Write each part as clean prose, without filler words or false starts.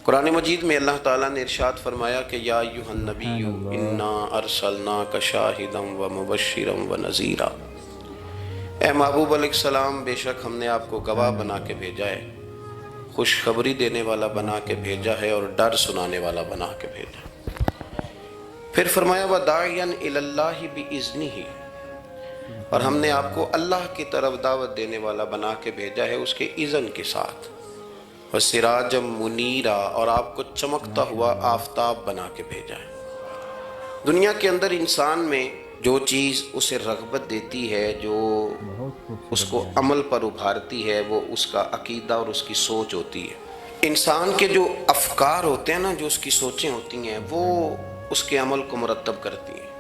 قرآن مجید میں اللہ تعالیٰ نے ارشاد فرمایا کہ یا ایھا النبی انا ارسلناک شاہدا و مبشرا و نذیرا، اے محبوب علیہ السلام، بے شک ہم نے آپ کو گواہ بنا کے بھیجا ہے، خوشخبری دینے والا بنا کے بھیجا ہے اور ڈر سنانے والا بنا کے بھیجا ہے۔ پھر فرمایا وَدَاعِيًا إِلَى اللَّهِ بِإِذْنِهِ، اور ہم نے آپ کو اللہ کی طرف دعوت دینے والا بنا کے بھیجا ہے اس کے اذن کے ساتھ، وَسِرَاجًا مُنِيرًا، اور آپ کو چمکتا ہوا آفتاب بنا کے بھیجا ہے۔ دنیا کے اندر انسان میں جو چیز اسے رغبت دیتی ہے، جو اس کو عمل پر ابھارتی ہے، وہ اس کا عقیدہ اور اس کی سوچ ہوتی ہے۔ انسان کے جو افکار ہوتے ہیں نا، جو اس کی سوچیں ہوتی ہیں، وہ اس کے عمل کو مرتب کرتی ہیں۔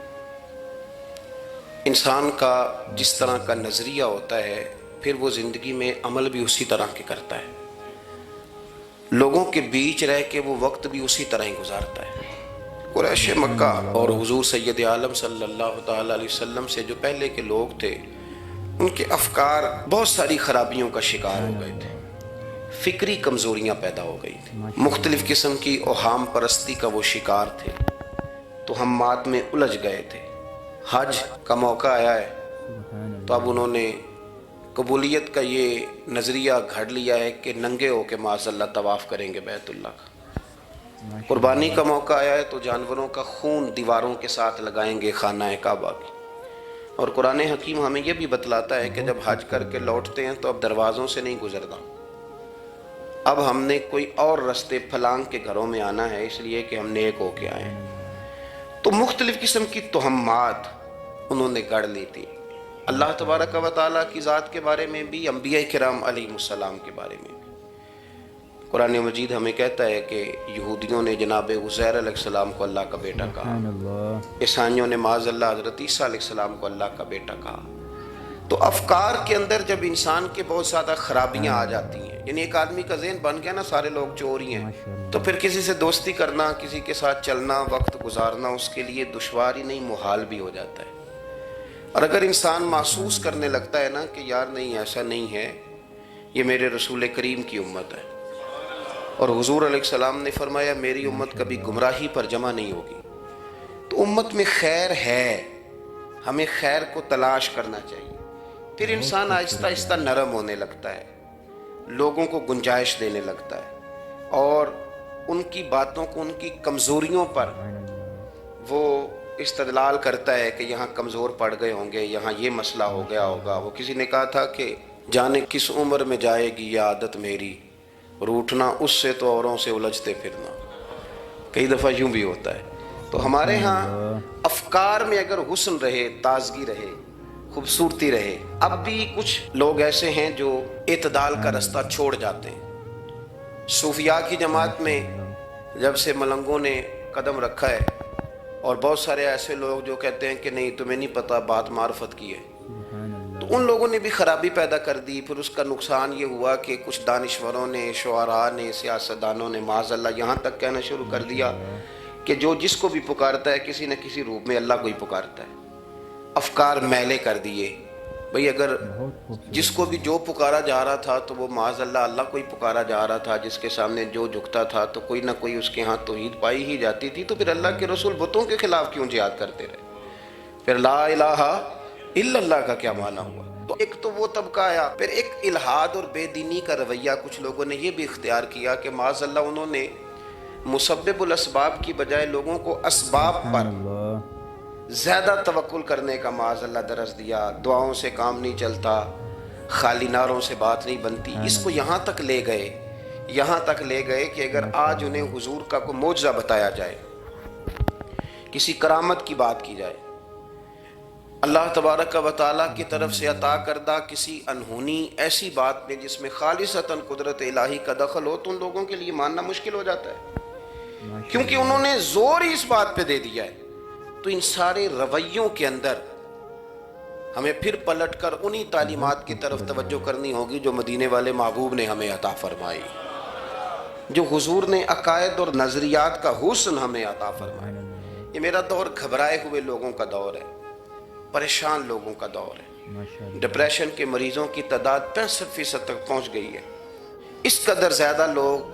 انسان کا جس طرح کا نظریہ ہوتا ہے، پھر وہ زندگی میں عمل بھی اسی طرح کے کرتا ہے، لوگوں کے بیچ رہ کے وہ وقت بھی اسی طرح ہی گزارتا ہے۔ قریش مکہ اور حضور سید عالم صلی اللہ تعالی علیہ وسلم سے جو پہلے کے لوگ تھے، ان کے افکار بہت ساری خرابیوں کا شکار ہو گئے تھے، فکری کمزوریاں پیدا ہو گئی تھی، مختلف قسم کی اوہام پرستی کا وہ شکار تھے، توہمات میں الجھ گئے تھے۔ حج کا موقع آیا ہے تو اب انہوں نے قبولیت کا یہ نظریہ گھڑ لیا ہے کہ ننگے ہو کے معاذ اللہ طواف کریں گے بیت اللہ کا۔ قربانی کا موقع آیا ہے تو جانوروں کا خون دیواروں کے ساتھ لگائیں گے خانہ کعبہ کی۔ اور قرآن حکیم ہمیں یہ بھی بتلاتا ہے کہ جب حج کر کے لوٹتے ہیں تو اب دروازوں سے نہیں گزرنا، اب ہم نے کوئی اور رستے پھلانگ کے گھروں میں آنا ہے، اس لیے کہ ہم نیک ہو کے آئے ہیں۔ تو مختلف قسم کی توہمات انہوں نے گڑھ لی تھی، اللہ تبارک و تعالیٰ کی ذات کے بارے میں بھی، انبیاء کرام علیہ السلام کے بارے میں بھی۔ قرآن مجید ہمیں کہتا ہے کہ یہودیوں نے جناب عزیر علیہ السلام کو اللہ کا بیٹا کہا، عیسائیوں نے معاذ اللہ حضرت عیسیٰ علیہ السلام کو اللہ کا بیٹا کہا۔ تو افکار کے اندر جب انسان کے بہت زیادہ خرابیاں آ جاتی ہیں، یعنی ایک آدمی کا ذہن بن گیا نا سارے لوگ چور ہی ہیں، تو پھر کسی سے دوستی کرنا، کسی کے ساتھ چلنا، وقت گزارنا اس کے لیے دشوار ہی نہیں محال بھی ہو جاتا ہے۔ اور اگر انسان محسوس کرنے لگتا ہے نا کہ یار نہیں ایسا نہیں ہے، یہ میرے رسول کریم کی امت ہے، اور حضور علیہ السلام نے فرمایا میری امت کبھی گمراہی پر جمع نہیں ہوگی، تو امت میں خیر ہے، ہمیں خیر کو تلاش کرنا چاہیے۔ پھر انسان آہستہ آہستہ نرم ہونے لگتا ہے، لوگوں کو گنجائش دینے لگتا ہے، اور ان کی باتوں کو، ان کی کمزوریوں پر وہ استدلال کرتا ہے کہ یہاں کمزور پڑ گئے ہوں گے، یہاں یہ مسئلہ ہو گیا ہوگا۔ وہ کسی نے کہا تھا کہ جانے کس عمر میں جائے گی یہ عادت میری، روٹھنا اس سے تو اوروں سے الجھتے پھرنا۔ کئی دفعہ یوں بھی ہوتا ہے۔ تو ہمارے ہاں افکار میں اگر حسن رہے، تازگی رہے، خوبصورتی رہے، اب بھی کچھ لوگ ایسے ہیں جو اعتدال کا رستہ چھوڑ جاتے ہیں۔ صوفیاء کی جماعت میں جب سے ملنگوں نے قدم رکھا ہے، اور بہت سارے ایسے لوگ جو کہتے ہیں کہ نہیں تمہیں نہیں پتہ بات معرفت کی ہے، تو ان لوگوں نے بھی خرابی پیدا کر دی۔ پھر اس کا نقصان یہ ہوا کہ کچھ دانشوروں نے، شعراء نے، سیاستدانوں نے معاذ اللہ یہاں تک کہنا شروع کر دیا کہ جو جس کو بھی پکارتا ہے کسی نہ کسی روپ میں اللہ کو ہی پکارتا ہے۔ افکار میلے کر دیے، بھئی اگر جس کو بھی جو پکارا جا رہا تھا تو وہ معاذ اللہ اللہ کو ہی پکارا جا رہا تھا، جس کے سامنے جو جھکتا تھا تو کوئی نہ کوئی اس کے ہاں توحید پائی ہی جاتی تھی، تو پھر اللہ کے رسول بتوں کے خلاف کیوں جہاد کرتے رہے؟ پھر لا الہ الا اللہ کا کیا معنی ہوا؟ تو ایک تو وہ طبقہ آیا، پھر ایک الحاد اور بے دینی کا رویہ کچھ لوگوں نے یہ بھی اختیار کیا کہ معاذ اللہ انہوں نے مسبب الاسباب کی بجائے لوگوں کو اسباب پر زیادہ توکل کرنے کا معاذ اللہ درس دیا۔ دعاؤں سے کام نہیں چلتا، خالی نعروں سے بات نہیں بنتی۔ اس کو یہاں تک لے گئے کہ اگر آج انہیں حضور کا کوئی معجزہ بتایا جائے، کسی کرامت کی بات کی جائے، اللہ تبارک و تعالیٰ کی طرف سے عطا کردہ کسی انہونی ایسی بات میں جس میں خالصتاً قدرت الہی کا دخل ہو، تو ان لوگوں کے لیے ماننا مشکل ہو جاتا ہے، کیونکہ انہوں نے زور ہی اس بات پہ دے دیا ہے۔ تو ان سارے رویوں کے اندر ہمیں پھر پلٹ کر انہی تعلیمات کی طرف توجہ کرنی ہوگی جو مدینے والے محبوب نے ہمیں عطا فرمائی، جو حضور نے عقائد اور نظریات کا حسن ہمیں عطا فرمایا۔ یہ میرا دور گھبرائے ہوئے لوگوں کا دور ہے، پریشان لوگوں کا دور ہے۔ ڈپریشن کے مریضوں کی تعداد 65% تک پہنچ گئی ہے۔ اس قدر زیادہ لوگ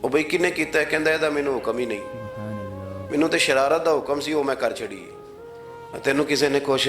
ਉਹ ਬਈ ਕਿਨੇ ਕੀਤਾ ਹੈ? ਕਹਿੰਦਾ ਇਹਦਾ ਮੈਨੂੰ ਹੁਕਮ ਹੀ ਨਹੀਂ, ਮੈਨੂੰ ਤੇ ਸ਼ਰਾਰਤ ਦਾ ਹੁਕਮ ਸੀ, ਉਹ ਮੈਂ ਕਰ ਛੜੀ। ਤੈਨੂੰ ਕਿਸੇ ਨੇ ਕੁਛ,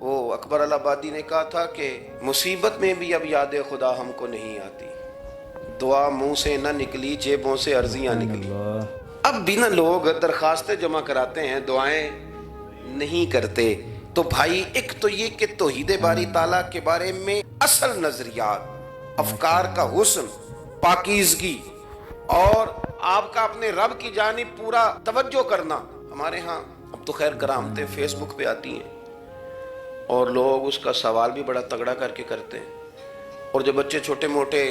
وہ اکبر الآبادی نے کہا تھا کہ مصیبت میں بھی اب یاد خدا ہم کو نہیں آتی، دعا منہ سے نہ نکلی جیبوں سے عرضیاں نکلی۔ اب بھی نہ لوگ درخواستیں جمع کراتے ہیں، دعائیں نہیں کرتے۔ تو بھائی ایک تو یہ کہ توحید باری تعالیٰ کے بارے میں اصل نظریات، افکار کا حسن، پاکیزگی اور آپ کا اپنے رب کی جانب پورا توجہ کرنا۔ ہمارے ہاں اب تو خیر کرامتیں فیس بک پہ آتی ہیں اور لوگ اس کا سوال بھی بڑا تگڑا کر کے کرتے ہیں، اور جو بچے چھوٹے موٹے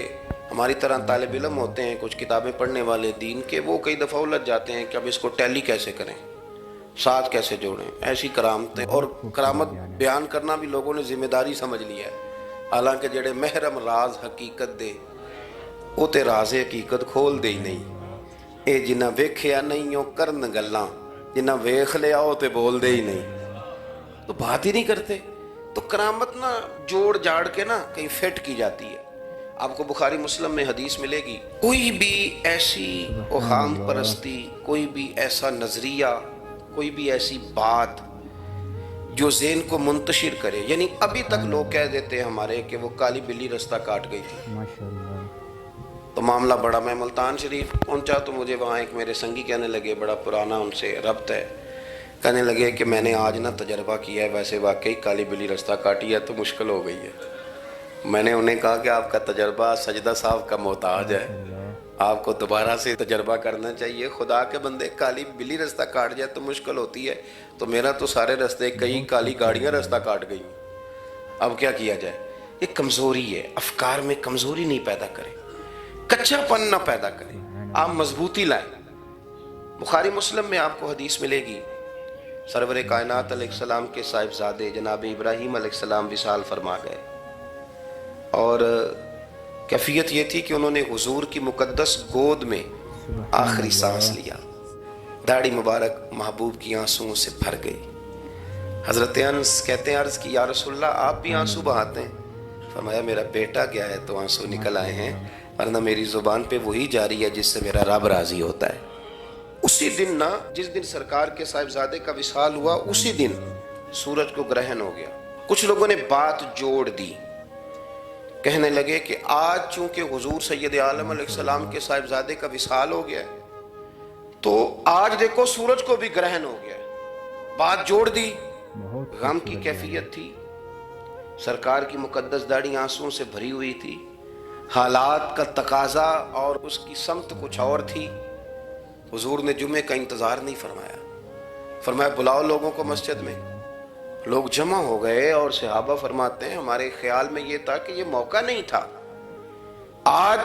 ہماری طرح طالب علم ہوتے ہیں، کچھ کتابیں پڑھنے والے دین کے، وہ کئی دفعہ الجھ جاتے ہیں کہ اب اس کو ٹیلی کیسے کریں، ساتھ کیسے جوڑیں۔ ایسی کرامتیں اور کرامت بیان کرنا بھی لوگوں نے ذمہ داری سمجھ لیا ہے، حالانکہ جڑے محرم راز حقیقت دے وہ تے راز حقیقت کھول دے ہی نہیں۔ اے جنہ ویکھیا نہیں او کرن گلاں، جنہ ویکھ لیا او تے بول دے ہی نہیں، تو بات ہی نہیں کرتے۔ تو کرامت نا جوڑ جاڑ کے نا کہیں فٹ کی جاتی ہے۔ آپ کو بخاری مسلم میں حدیث ملے گی، کوئی بھی ایسی اوہام پرستی، کوئی بھی ایسا نظریہ، کوئی بھی ایسی بات جو ذہن کو منتشر کرے، یعنی ابھی تک لوگ کہہ دیتے ہیں ہمارے کہ وہ کالی بلی رستہ کاٹ گئی تھی، تو معاملہ بڑا، میں ملتان شریف پہنچا تو مجھے وہاں ایک میرے سنگی کہنے لگے، بڑا پرانا ان سے ربط ہے، کہنے لگے کہ میں نے آج نہ تجربہ کیا ہے، ویسے واقعی کالی بلی رستہ کاٹی ہے تو مشکل ہو گئی ہے۔ میں نے انہیں کہا کہ آپ کا تجربہ سجدہ صاحب کا محتاج ہے، آپ کو دوبارہ سے تجربہ کرنا چاہیے۔ خدا کے بندے کالی بلی رستہ کاٹ جائے تو مشکل ہوتی ہے، تو میرا تو سارے رستے کئی کالی گاڑیاں رستہ کاٹ گئی، اب کیا کیا جائے؟ یہ کمزوری ہے، افکار میں کمزوری نہیں پیدا کریں، کچا پن نہ پیدا کریں، آپ مضبوطی لائیں۔ بخاری مسلم میں آپ کو حدیث ملے گی، سرور کائنات علیہ السلام کے صاحبزادے جناب ابراہیم علیہ السلام وصال فرما گئے، اور کیفیت یہ تھی کہ انہوں نے حضور کی مقدس گود میں آخری سانس لیا، داڑھی مبارک محبوب کی آنسوؤں سے بھر گئی۔ حضرت انس کہتے ہیں عرض کی یا رسول اللہ آپ بھی آنسو بہاتے ہیں؟ فرمایا میرا بیٹا گیا ہے تو آنسو نکل آئے ہیں، ورنہ میری زبان پہ وہی جاری ہے جس سے میرا رب راضی ہوتا ہے۔ اسی دن نا، جس دن سرکار کے صاحبزادے کا وصال ہوا، اسی دن سورج کو گرہن ہو گیا۔ کچھ لوگوں نے بات جوڑ دی، کہنے لگے کہ آج چونکہ حضور سید عالم علیہ السلام کے صاحبزادے کا وصال ہو گیا تو آج دیکھو سورج کو بھی گرہن ہو گیا۔ بات جوڑ دی، غم کی کیفیت تھی، سرکار کی مقدس داڑھی آنسوؤں سے بھری ہوئی تھی، حالات کا تقاضا اور اس کی سمت کچھ اور تھی۔ حضور نے جمعے کا انتظار نہیں فرمایا، فرمایا بلاؤ لوگوں کو مسجد میں۔ لوگ جمع ہو گئے اور صحابہ فرماتے ہیں ہمارے خیال میں یہ تھا کہ یہ موقع نہیں تھا، آج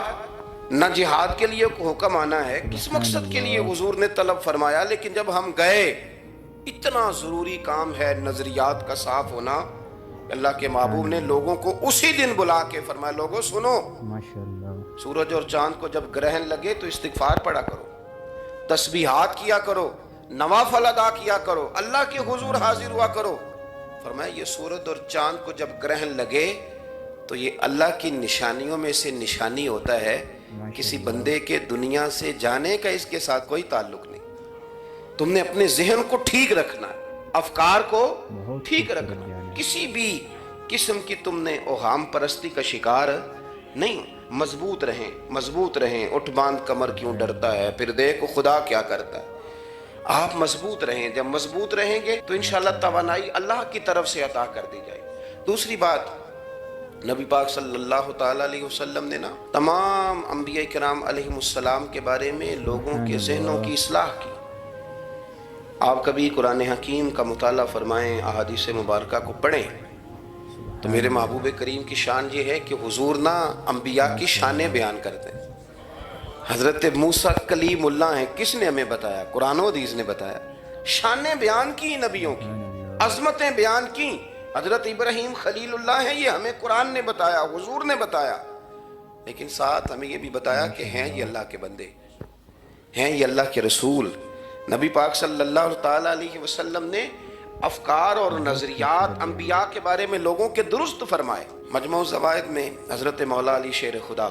نہ جہاد کے لیے حکم آنا ہے، کس مقصد کے لیے حضور نے طلب فرمایا، لیکن جب ہم گئے اتنا ضروری کام ہے نظریات کا صاف ہونا، اللہ کے محبوب نے لوگوں کو اسی دن بلا کے فرمایا لوگوں سنو، سورج اور چاند کو جب گرہن لگے تو استغفار پڑھا کرو، تسبیحات کیا کرو، نوافل ادا کیا کرو، اللہ کے حضور حاضر ہوا کرو۔ فرمایا یہ سورج اور چاند کو جب گرہن لگے تو یہ اللہ کی نشانیوں میں سے نشانی ہوتا ہے، کسی بندے کے دنیا سے جانے کا اس کے ساتھ کوئی تعلق نہیں۔ تم نے اپنے ذہن کو ٹھیک رکھنا ہے، افکار کو ٹھیک رکھنا، کسی بھی قسم کی تم نے اوہام پرستی کا شکار نہیں۔ مضبوط رہیں، مضبوط رہیں، اٹھ باندھ کمر کیوں ڈرتا ہے، پھر دیکھو خدا کیا کرتا ہے۔ آپ مضبوط رہیں، جب مضبوط رہیں گے تو انشاءاللہ توانائی اللہ کی طرف سے عطا کر دی جائے۔ دوسری بات، نبی پاک صلی اللہ تعالیٰ علیہ وسلم نے نا تمام انبیاء کرام علیہم السلام کے بارے میں لوگوں کے ذہنوں کی اصلاح کی۔ آپ کبھی قرآن حکیم کا مطالعہ فرمائیں، احادیث مبارکہ کو پڑھیں تو میرے محبوب کریم کی شان یہ ہے کہ حضور نا انبیاء کی شانیں بیان کرتے ہیں۔ حضرت موسیٰ کلیم اللہ ہیں، کس نے ہمیں بتایا؟ قرآن و حدیث نے بتایا۔ شانیں بیان کی نبیوں کی، عظمتیں بیان کی۔ حضرت ابراہیم خلیل اللہ ہیں، یہ ہمیں قرآن نے بتایا، حضور نے بتایا، لیکن ساتھ ہمیں یہ بھی بتایا کہ ہیں یہ اللہ کے بندے، ہیں یہ اللہ کے رسول۔ نبی پاک صلی اللہ تعالیٰ علیہ وسلم نے افکار اور نظریات انبیاء کے بارے میں لوگوں کے درست فرمائے۔ مجموع الزوائد میں حضرت مولا علی شیر خدا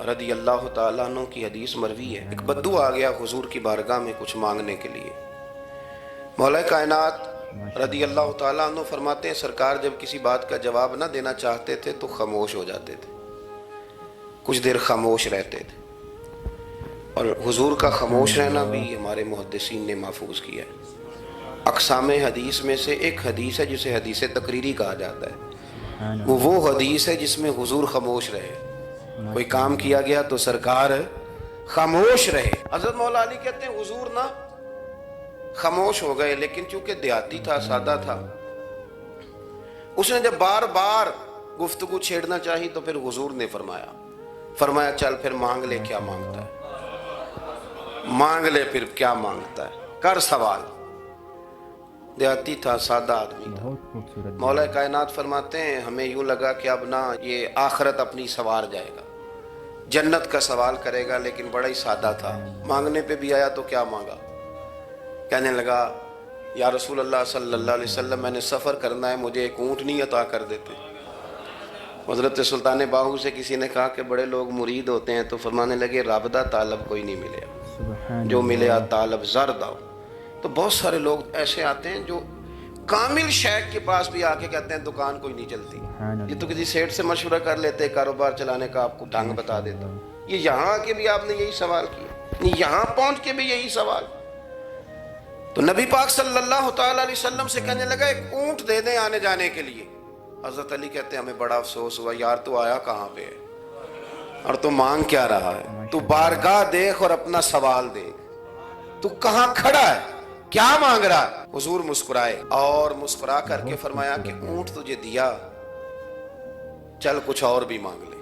رضی اللہ تعالیٰ عنہ کی حدیث مروی ہے، ایک بدو آ گیا حضور کی بارگاہ میں کچھ مانگنے کے لیے۔ مولا کائنات رضی اللہ تعالیٰ عنہ فرماتے ہیں سرکار جب کسی بات کا جواب نہ دینا چاہتے تھے تو خاموش ہو جاتے تھے، کچھ دیر خاموش رہتے تھے، اور حضور کا خاموش رہنا بھی ہمارے محدثین نے محفوظ کیا ہے۔ اقسام حدیث میں سے ایک حدیث ہے جسے حدیث تقریری کہا جاتا ہے، وہ حدیث ہے جس میں حضور خاموش رہے، کوئی کام کیا گیا تو سرکار خاموش رہے۔ حضرت مولا علی کہتے ہیں حضور نہ خاموش ہو گئے، لیکن چونکہ دیہاتی تھا، سادہ تھا، اس نے جب بار بار گفتگو چھیڑنا چاہی تو پھر حضور نے فرمایا چل پھر مانگ لے کیا مانگتا ہے، مانگ لے پھر کیا مانگتا ہے، کر سوال۔ دیہاتی تھا، سادہ آدمی تھا۔ مولا کائنات فرماتے ہیں ہمیں یوں لگا کہ اب نہ یہ آخرت اپنی سوار جائے گا، جنت کا سوال کرے گا، لیکن بڑا ہی سادہ تھا۔ مانگنے پہ بھی آیا تو کیا مانگا، کہنے لگا یا رسول اللہ صلی اللہ علیہ وسلم میں نے سفر کرنا ہے، مجھے ایک اونٹنی عطا کر دیتے۔ حضرت سلطان باہو سے کسی نے کہا کہ بڑے لوگ مرید ہوتے ہیں، تو فرمانے لگے رابطہ طالب کوئی نہیں ملے، جو ملے طالب زرد آؤ۔ تو بہت سارے لوگ ایسے آتے ہیں جو کامل شیخ کے پاس بھی آ کے کہتے ہیں دکان کوئی نہیں چلتی، یہ تو کسی سیٹ سے مشورہ کر لیتے، کاروبار چلانے کا آپ کو ڈھنگ بتا دیتا ہوں۔ یہ یہاں آ کے بھی آپ نے یہی سوال کیا، یہاں پہنچ کے بھی یہی سوال۔ تو نبی پاک صلی اللہ تعالی علیہ وسلم سے کہنے لگا ایک اونٹ دے دیں آنے جانے کے لیے۔ حضرت علی کہتے ہیں ہمیں بڑا افسوس ہوا، یار تو آیا کہاں پہ ہے اور تو مانگ کیا رہا ہے، تو بارگاہ دیکھ اور اپنا سوال دیکھ، تو کہاں کھڑا ہے، کیا مانگ رہا ہے۔ حضور مسکرائے اور مسکرا کر کے فرمایا کہ اونٹ تجھے دیا، چل کچھ اور بھی مانگ لے۔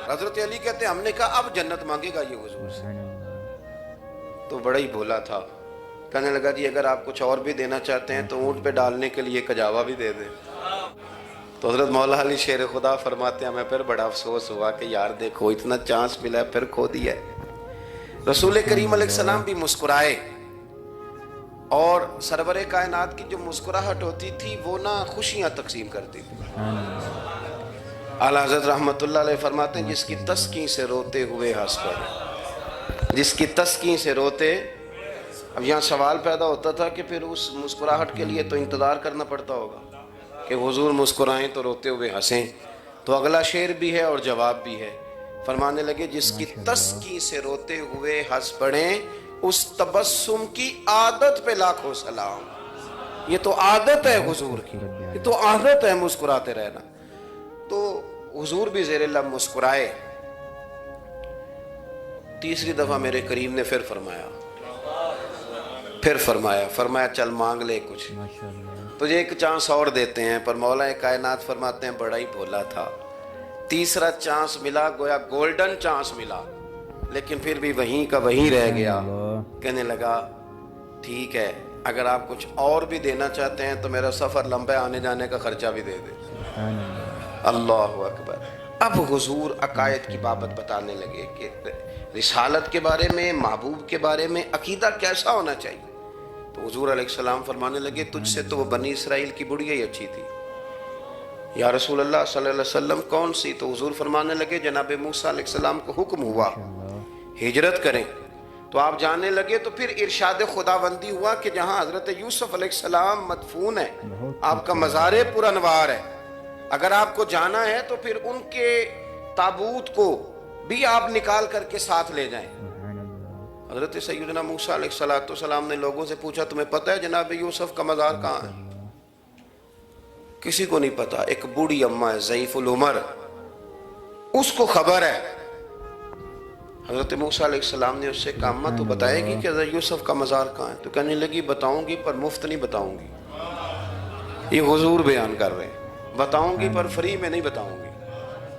حضرت علی کہتے ہیں ہم نے کہا اب جنت مانگے گا یہ حضور سے، تو بڑا ہی بھولا تھا، کہنے لگا جی اگر آپ کچھ اور بھی دینا چاہتے ہیں تو اونٹ پہ ڈالنے کے لیے کجاوا بھی دے دیں۔ تو حضرت مولا علی شیر خدا فرماتے ہیں ہمیں پھر بڑا افسوس ہوا کہ یار دیکھو اتنا چانس ملا ہے پھر کھو دیا ہے۔ رسول کریم علیہ السلام بھی مسکرائے، اور سرور کائنات کی جو مسکراہٹ ہوتی تھی وہ نہ خوشیاں تقسیم کرتی تھی۔ اعلیٰ حضرت رحمت اللہ علیہ فرماتے ہیں جس کی تسکین سے روتے ہوئے ہنس پڑے، جس کی تسکین سے روتے۔ اب یہاں سوال پیدا ہوتا تھا کہ پھر اس مسکراہٹ کے لیے تو انتظار کرنا پڑتا ہوگا کہ حضور مسکرائیں تو روتے ہوئے ہنسیں، تو اگلا شعر بھی ہے اور جواب بھی ہے۔ فرمانے لگے جس کی تسکین سے روتے ہوئے ہنس پڑیں، اس تبسم کی عادت پہ لاکھوں سلام۔ یہ تو عادت ہے حضور کی، یہ تو عادت ہے مسکراتے رہنا۔ تو حضور بھی زیر لب مسکرائے۔ تیسری دفعہ میرے کریم نے پھر فرمایا چل مانگ لے کچھ، تجھے ایک چانس اور دیتے ہیں۔ پر مولا کائنات فرماتے ہیں بڑا ہی بھولا تھا، تیسرا چانس ملا، گویا گولڈن چانس ملا، لیکن پھر بھی وہیں کا وہیں رہ گیا۔ کہنے لگا ٹھیک ہے اگر آپ کچھ اور بھی دینا چاہتے ہیں تو میرا سفر لمبا ہے، آنے جانے کا خرچہ بھی دے دیں۔ اللہ اکبر۔ اب حضور عقائد کی بابت بتانے لگے کہ رسالت کے بارے میں، محبوب کے بارے میں عقیدہ کیسا ہونا چاہیے۔ تو حضور علیہ السلام فرمانے لگے تجھ سے تو وہ بنی اسرائیل کی بڑھیا ہی اچھی تھی۔ یا رسول اللہ صلی اللہ علیہ وسلم کون سی؟ تو حضور فرمانے لگے جناب موسیٰ علیہ السلام کو حکم ہوا ہجرت کریں، تو آپ جانے لگے، تو پھر ارشاد خداوندی ہوا کہ جہاں حضرت یوسف علیہ السلام مدفون ہے، آپ کا مزار پر انوار ہے، اگر آپ کو جانا ہے تو پھر ان کے تابوت کو بھی آپ نکال کر کے ساتھ لے جائیں۔ حضرت سیدنا موسیٰ علیہ السلام نے لوگوں سے پوچھا تمہیں پتہ ہے جناب یوسف کا مزار کہاں ہے؟ کسی کو نہیں پتا۔ ایک بوڑھی اماں ہے ضعیف العمر، اس کو خبر ہے۔ حضرت موسیٰ علیہ السلام نے اس سے کہا اماں تو بتائے گی کہ حضرت یوسف کا مزار کہاں ہے؟ تو کہنے لگی بتاؤں گی پر مفت نہیں بتاؤں گی۔ یہ حضور بیان کر رہے ہیں، بتاؤں گی پر فری میں نہیں بتاؤں گی،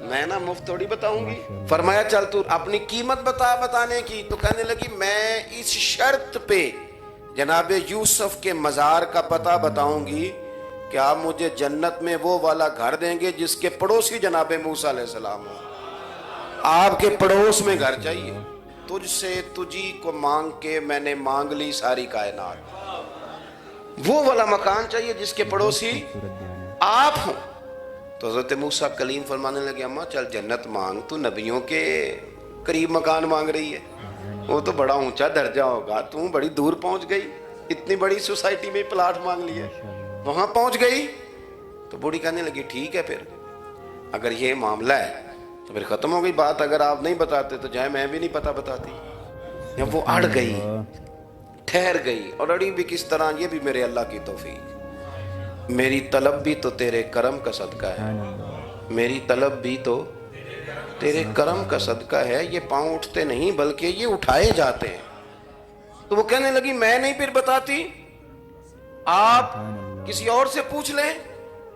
میں نا مفت تھوڑی بتاؤں گی۔ فرمایا چل تو اپنی قیمت بتا بتانے کی۔ تو کہنے لگی میں اس شرط پہ جناب یوسف کے مزار کا پتہ بتاؤں گی کہ آپ مجھے جنت میں وہ والا گھر دیں گے جس کے پڑوسی جناب موسیٰ علیہ السلام ہو۔ آپ کے پڑوس میں گھر چاہیے۔ تجھ سے تجھی کو مانگ کے میں نے مانگ لی ساری کائنات، وہ والا مکان چاہیے جس کے پڑوسی آپ ہوں۔ تو حضرت موسیٰ کلیم فرمانے لگے اماں چل جنت مانگ، تو نبیوں کے قریب مکان مانگ رہی ہے، وہ تو بڑا اونچا درجہ ہوگا، تو بڑی دور پہنچ گئی۔ اتنی بڑی سوسائٹی میں پلاٹ مانگ لیا. وہاں پہنچ گئی تو بوڑھی کہنے لگی ٹھیک ہے پھر اگر یہ معاملہ ہے تو پھر ختم ہو گئی بات. اگر آپ نہیں بتاتے تو جائے میں بھی نہیں پتہ بتاتی. جب وہ اڑ گئی, ٹھہر گئی, اور اڑی بھی کس طرح, یہ بھی میرے اللہ کی توفیق. میری طلب بھی تو تیرے کرم کا صدقہ ہے, میری طلب بھی تو تیرے کرم کا صدقہ ہے. یہ پاؤں اٹھتے نہیں بلکہ یہ اٹھائے جاتے ہیں. تو وہ کہنے لگی میں نہیں پھر بتاتی, آپ کسی اور سے پوچھ لیں.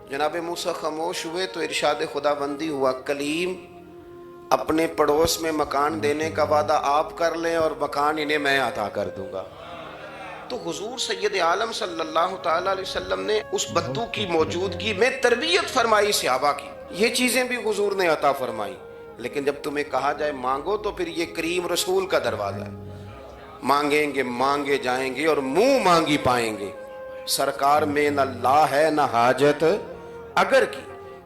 جناب موسیٰ خاموش ہوئے تو ارشاد خدا بندی ہوا, کلیم اپنے پڑوس میں مکان دینے کا وعدہ آپ کر لیں اور مکان انہیں میں عطا کر دوں گا. تو حضور سید عالم صلی اللہ تعالی علیہ وسلم نے اس بدو کی موجودگی میں تربیت فرمائی صحابہ کی. یہ چیزیں بھی حضور نے عطا فرمائی. لیکن جب تمہیں کہا جائے مانگو تو پھر یہ کریم رسول کا دروازہ ہے. مانگیں گے مانگے جائیں گے اور منہ مانگی پائیں گے. سرکار میں نہ لا ہے نہ حاجت اگر کی.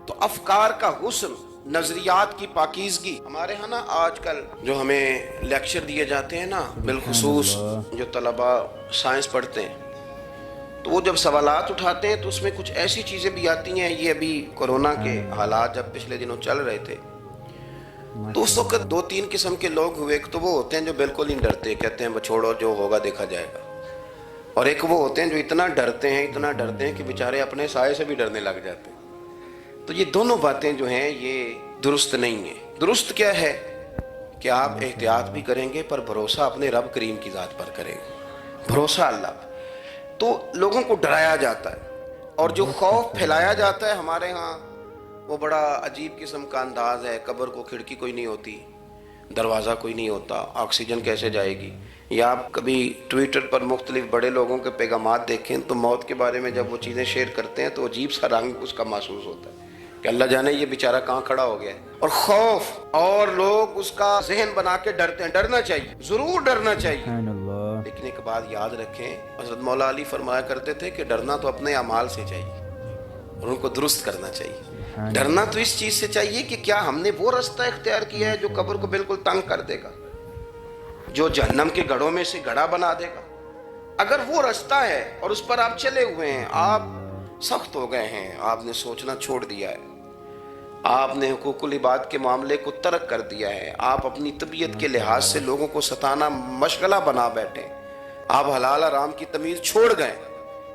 تو افکار کا حسن, نظریات کی پاکیزگی. ہمارے ہاں نا آج کل جو ہمیں لیکچر دیے جاتے ہیں نا, بالخصوص جو طلباء سائنس پڑھتے ہیں, تو وہ جب سوالات اٹھاتے ہیں تو اس میں کچھ ایسی چیزیں بھی آتی ہیں. یہ ابھی کورونا کے حالات جب پچھلے دنوں چل رہے تھے تو اس وقت 2-3 قسم کے لوگ ہوئے. ایک تو وہ ہوتے ہیں جو بالکل نہیں ڈرتے, کہتے ہیں چھوڑو جو ہوگا دیکھا جائے گا. اور ایک وہ ہوتے ہیں جو اتنا ڈرتے ہیں کہ بیچارے اپنے سائے سے بھی ڈرنے لگ جاتے ہیں. تو یہ دونوں باتیں جو ہیں یہ درست نہیں ہیں. درست کیا ہے کہ آپ احتیاط بھی کریں گے پر بھروسہ اپنے رب کریم کی ذات پر کریں گے, بھروسہ اللہ پر. تو لوگوں کو ڈرایا جاتا ہے اور جو خوف پھیلایا جاتا ہے ہمارے ہاں وہ بڑا عجیب قسم کا انداز ہے. قبر کو کھڑکی کوئی نہیں ہوتی, دروازہ کوئی نہیں ہوتا, آکسیجن کیسے جائے گی. یا آپ کبھی ٹویٹر پر مختلف بڑے لوگوں کے پیغامات دیکھیں تو موت کے بارے میں جب وہ چیزیں شیئر کرتے ہیں تو عجیب سا رنگ اس کا محسوس ہوتا ہے کہ اللہ جانے یہ بیچارہ کہاں کھڑا ہو گیا ہے. اور خوف, اور لوگ اس کا ذہن بنا کے ڈرتے ہیں. ڈرنا چاہیے, ضرور ڈرنا چاہیے, لیکن ایک بات یاد رکھیں, حضرت مولا علی فرمایا کرتے تھے کہ ڈرنا تو اپنے اعمال سے چاہیے اور ان کو درست کرنا چاہیے. ڈرنا تو اس چیز سے چاہیے کہ کیا ہم نے وہ رستہ اختیار کیا ہے جو قبر کو بالکل تنگ کر دے گا, جو جہنم کے گڑھوں میں سے گڑھا بنا دے گا. اگر وہ رستہ ہے اور اس پر آپ چلے ہوئے ہیں, آپ سخت ہو گئے ہیں, آپ نے سوچنا چھوڑ دیا ہے, آپ نے حقوق العباد کے معاملے کو ترک کر دیا ہے, آپ اپنی طبیعت کے لحاظ سے لوگوں کو ستانا مشغلہ بنا بیٹھے, آپ حلال حرام کی تمیز چھوڑ گئے,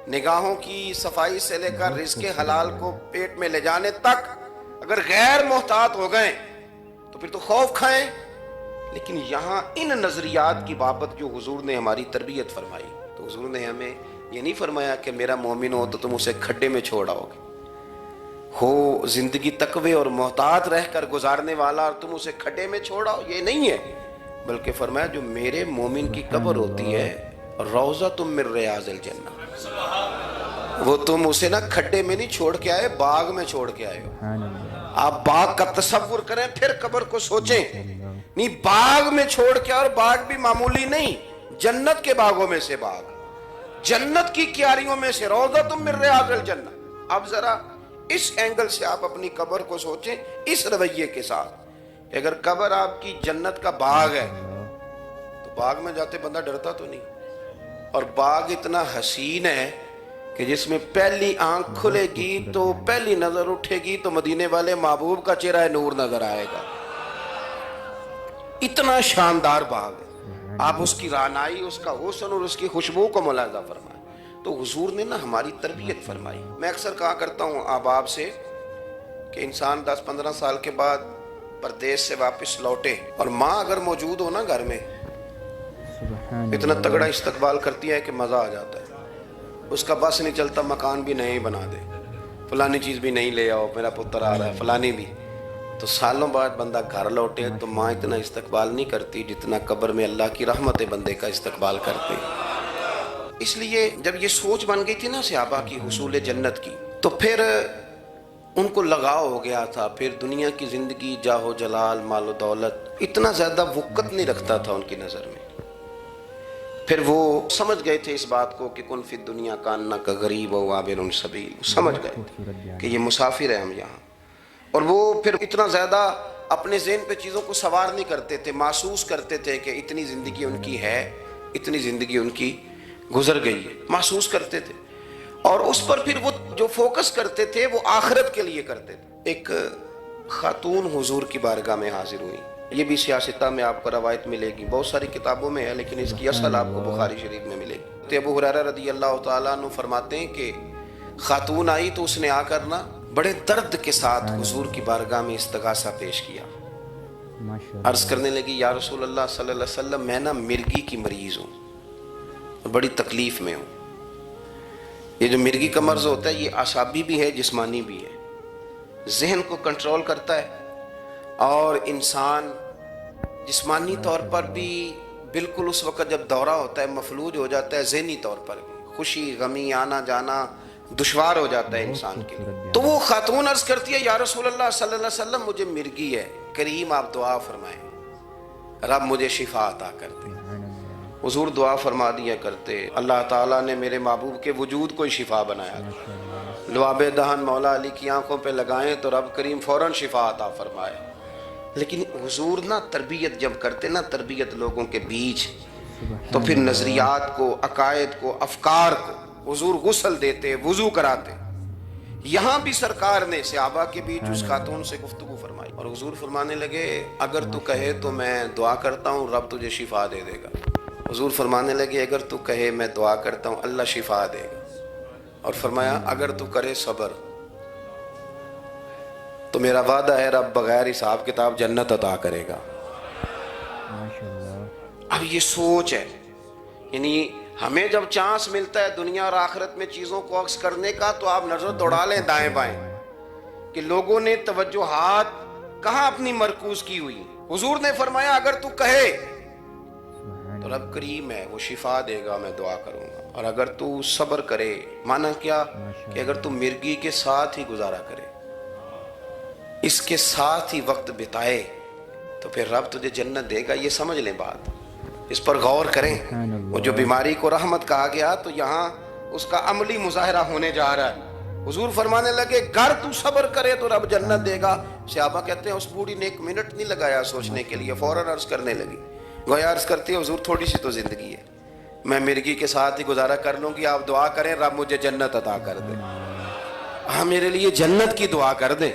نگاہوں کی صفائی سے لے کر رزق حلال کو پیٹ میں لے جانے تک اگر غیر محتاط ہو گئے تو پھر تو خوف کھائیں. لیکن یہاں ان نظریات کی بابت جو حضور نے ہماری تربیت فرمائی, تو حضور نے ہمیں یہ نہیں فرمایا کہ میرا مومن ہو تو تم اسے کھڈے میں چھوڑ آؤ گے, ہو زندگی تقوی اور محتاط رہ کر گزارنے والا اور تم اسے کھڈے میں چھوڑ آؤ, یہ نہیں ہے. بلکہ فرمایا جو میرے مومن کی قبر ہوتی ہے روضہ تم من ریاض الجنہ, وہ تم اسے نا کھڈے میں نہیں چھوڑ کے آئے, باغ میں چھوڑ کے آئے ہو. آپ باغ کا تصور کریں پھر قبر کو سوچیں. نہیں, باغ میں چھوڑ کے, اور باغ بھی معمولی نہیں, جنت کے باغوں میں سے باغ, جنت کی کیاریوں میں سے, روضہ تم من ریاض الجنہ. اب ذرا اس اینگل سے آپ اپنی قبر کو سوچیں, اس رویے کے ساتھ. اگر قبر آپ کی جنت کا باغ ہے تو باغ میں جاتے بندہ ڈرتا تو نہیں, اور باغ اتنا حسین ہے کہ جس میں پہلی آنکھ کھلے گی تو پہلی نظر اٹھے گی تو مدینے والے محبوب کا چہرہ نور نظر آئے گا. اتنا شاندار باغ ہے. آپ اس کی رانائی, اس کا حسن اور اس کی خوشبو کو ملاحظہ فرمائیں. تو حضور نے نا ہماری تربیت فرمائی. میں اکثر کہا کرتا ہوں احباب سے کہ انسان 10-15 سال کے بعد پردیس سے واپس لوٹے اور ماں اگر موجود ہو نا گھر میں, اتنا تگڑا استقبال کرتی ہے کہ مزہ آ جاتا ہے. اس کا بس نہیں چلتا, مکان بھی نہیں بنا دے, فلانی چیز بھی نہیں لے آؤ, میرا پتر آ رہا ہے, فلانی بھی. تو سالوں بعد بندہ گھر لوٹے تو ماں اتنا استقبال نہیں کرتی جتنا قبر میں اللہ کی رحمت بندے کا استقبال کرتے. اس لیے جب یہ سوچ بن گئی تھی نا صحابہ کی حصول جنت کی, تو پھر ان کو لگاؤ ہو گیا تھا. پھر دنیا کی زندگی, جاہ و جلال, مال و دولت اتنا زیادہ وقت نہیں رکھتا تھا ان کی نظر میں. پھر وہ سمجھ گئے تھے اس بات کو کہ کن فی الدنیا کاننا کا غریب و عابر سبیل, سمجھ گئے کہ یہ مسافر ہیں ہم یہاں. اور وہ پھر اتنا زیادہ اپنے ذہن پہ چیزوں کو سوار نہیں کرتے تھے, محسوس کرتے تھے کہ اتنی زندگی ان کی ہے, اتنی زندگی ان کی گزر گئی ہے، محسوس کرتے تھے، اور اس پر پھر وہ جو فوکس کرتے تھے وہ آخرت کے لیے کرتے تھے۔ ایک خاتون حضور کی بارگاہ میں حاضر ہوئی، یہ بھی سیاستہ میں آپ کو روایت ملے گی، بہت ساری کتابوں میں ہے لیکن اس کی اصل آپ کو بخاری شریف میں ملے گی۔ ابو ہریرہ رضی اللہ تعالیٰ عنہ فرماتے ہیں کہ خاتون آئی تو اس نے آ کر نا بڑے درد کے ساتھ حضور کی بارگاہ میں استغاثہ پیش کیا، عرض کرنے لگی یا رسول اللہ صلی اللہ علیہ وسلم میں نا مرگی کی مریض ہوں اور بڑی تکلیف میں ہوں۔ یہ جو مرگی کا مرض ہوتا ہے یہ اعصابی بھی ہے، جسمانی بھی ہے، ذہن کو کنٹرول کرتا ہے، اور انسان جسمانی طور پر بھی بالکل اس وقت جب دورہ ہوتا ہے مفلوج ہو جاتا ہے، ذہنی طور پر بھی خوشی غمی آنا جانا دشوار ہو جاتا ہے انسان کے لیے۔ تو وہ خاتون عرض کرتی ہے یا رسول اللہ صلی اللہ علیہ وسلم مجھے مرگی ہے، کریم آپ دعا فرمائیں رب مجھے شفا عطا کر دے۔ حضور دعا فرما دیا کرتے، اللہ تعالیٰ نے میرے محبوب کے وجود کو شفا بنایا، لعاب دہن مولا علی کی آنکھوں پہ لگائیں تو رب کریم فوراً شفا عطا فرمائے۔ لیکن حضور نا تربیت جب کرتے نا، تربیت لوگوں کے بیچ، تو پھر نظریات کو، عقائد کو، افکار کو حضور غسل دیتے، وضو کراتے۔ یہاں بھی سرکار نے صحابہ کے بیچ اس خاتون سے گفتگو فرمائی اور حضور فرمانے لگے اگر تو کہے تو میں دعا کرتا ہوں رب تجھے شفا دے دے گا۔ حضور فرمانے لگے اگر تو کہے میں دعا کرتا ہوں اللہ شفا دے گا، اور فرمایا اگر تو کرے صبر تو میرا وعدہ ہے رب بغیر حساب کتاب جنت عطا کرے گا۔ اب یہ سوچ ہے، یعنی ہمیں جب چانس ملتا ہے دنیا اور آخرت میں چیزوں کو عکس کرنے کا تو آپ نظر دوڑا لیں دائیں بائیں کہ لوگوں نے توجہات کہاں اپنی مرکوز کی ہوئی۔ حضور نے فرمایا اگر تو کہے تو رب کریم ہے وہ شفا دے گا، میں دعا کروں گا، اور اگر تو صبر کرے، مانا کیا کہ اگر تو مرگی کے ساتھ ہی گزارا کرے، اس کے ساتھ ہی وقت بتائے تو پھر رب تجھے جنت دے گا۔ یہ سمجھ لیں بات، اس پر غور کریں۔ وہ جو بیماری کو رحمت کہا گیا تو یہاں اس کا عملی مظاہرہ ہونے جا رہا ہے۔ حضور فرمانے لگے گر تو صبر کرے تو رب جنت دے گا۔ صحابہ کہتے ہیں اس بوڑھی نے 1 منٹ نہیں لگایا سوچنے کے لیے، فوراً عرض کرنے لگی، گویا عرض کرتی ہے حضور تھوڑی سی تو زندگی ہے، میں مرگی کے ساتھ ہی گزارا کر لوں گی، آپ دعا کریں رب مجھے جنت عطا کر دے، ہاں میرے لیے جنت کی دعا کر دیں۔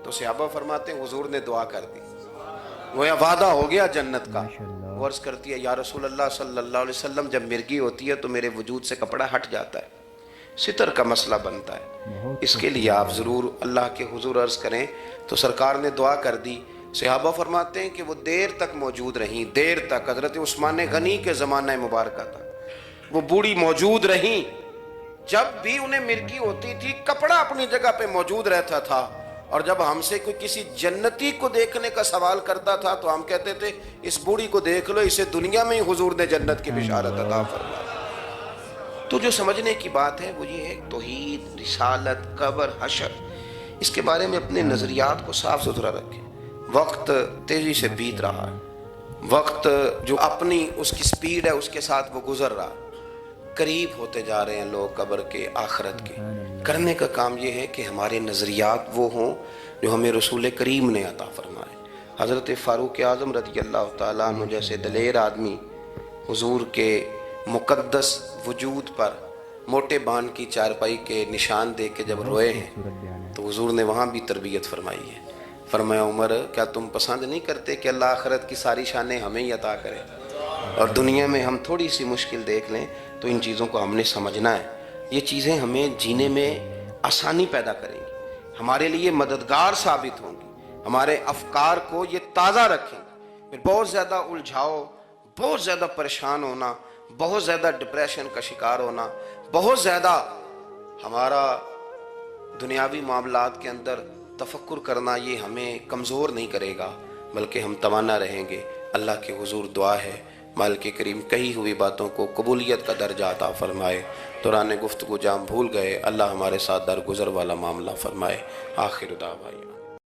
تو صحابہ فرماتے ہیں حضور نے دعا کر دی، گویا وعدہ ہو گیا جنت کا۔ وہ عرض کرتی ہے یا رسول اللہ صلی اللہ علیہ وسلم جب مرگی ہوتی ہے تو میرے وجود سے کپڑا ہٹ جاتا ہے، ستر کا مسئلہ بنتا ہے، اس کے لیے آپ ضرور اللہ کے حضور عرض کریں۔ تو سرکار نے دعا کر دی۔ صحابہ فرماتے ہیں کہ وہ دیر تک موجود رہیں، دیر تک، حضرت عثمان غنی کے زمانہ مبارکہ تھا وہ بوڑھی موجود رہیں۔ جب بھی انہیں مرگی ہوتی تھی کپڑا اپنی جگہ پہ موجود رہتا تھا، اور جب ہم سے کوئی کسی جنتی کو دیکھنے کا سوال کرتا تھا تو ہم کہتے تھے اس بوڑھی کو دیکھ لو، اسے دنیا میں ہی حضور نے جنت کی بشارت عطا فرمائی۔ تو جو سمجھنے کی بات ہے وہ یہ ہے توحید، رسالت، قبر، حشر، اس کے بارے میں اپنے نظریات کو صاف ستھرا رکھیں۔ وقت تیزی سے بیت رہا ہے، وقت جو اپنی اس کی سپیڈ ہے اس کے ساتھ وہ گزر رہا، قریب ہوتے جا رہے ہیں لوگ قبر کے، آخرت کے۔ کرنے کا کام یہ ہے کہ ہمارے نظریات وہ ہوں جو ہمیں رسول کریم نے عطا فرمائے۔ حضرت فاروق اعظم رضی اللہ تعالیٰ عنہ جیسے دلیر آدمی حضور کے مقدس وجود پر موٹے بان کی چارپائی کے نشان دے کے جب روئے ہیں تو حضور نے وہاں بھی تربیت فرمائی ہے۔ فرمایا عمر کیا تم پسند نہیں کرتے کہ اللہ آخرت کی ساری شانیں ہمیں ہی عطا کرے، اور دنیا میں ہم تھوڑی سی مشکل دیکھ لیں تو ان چیزوں کو ہم نے سمجھنا ہے۔ یہ چیزیں ہمیں جینے میں آسانی پیدا کریں گی، ہمارے لیے مددگار ثابت ہوں گی، ہمارے افکار کو یہ تازہ رکھیں گے۔ پھر بہت زیادہ الجھاؤ، بہت زیادہ پریشان ہونا، بہت زیادہ ڈپریشن کا شکار ہونا، بہت زیادہ ہمارا دنیاوی معاملات کے اندر تفکر کرنا، یہ ہمیں کمزور نہیں کرے گا بلکہ ہم توانا رہیں گے۔ اللہ کے حضور دعا ہے مالک کریم کہی ہوئی باتوں کو قبولیت کا درجہ عطا فرمائے۔ دوران گفتگو جام بھول گئے، اللہ ہمارے ساتھ درگزر والا معاملہ فرمائے۔ آخر دعوانا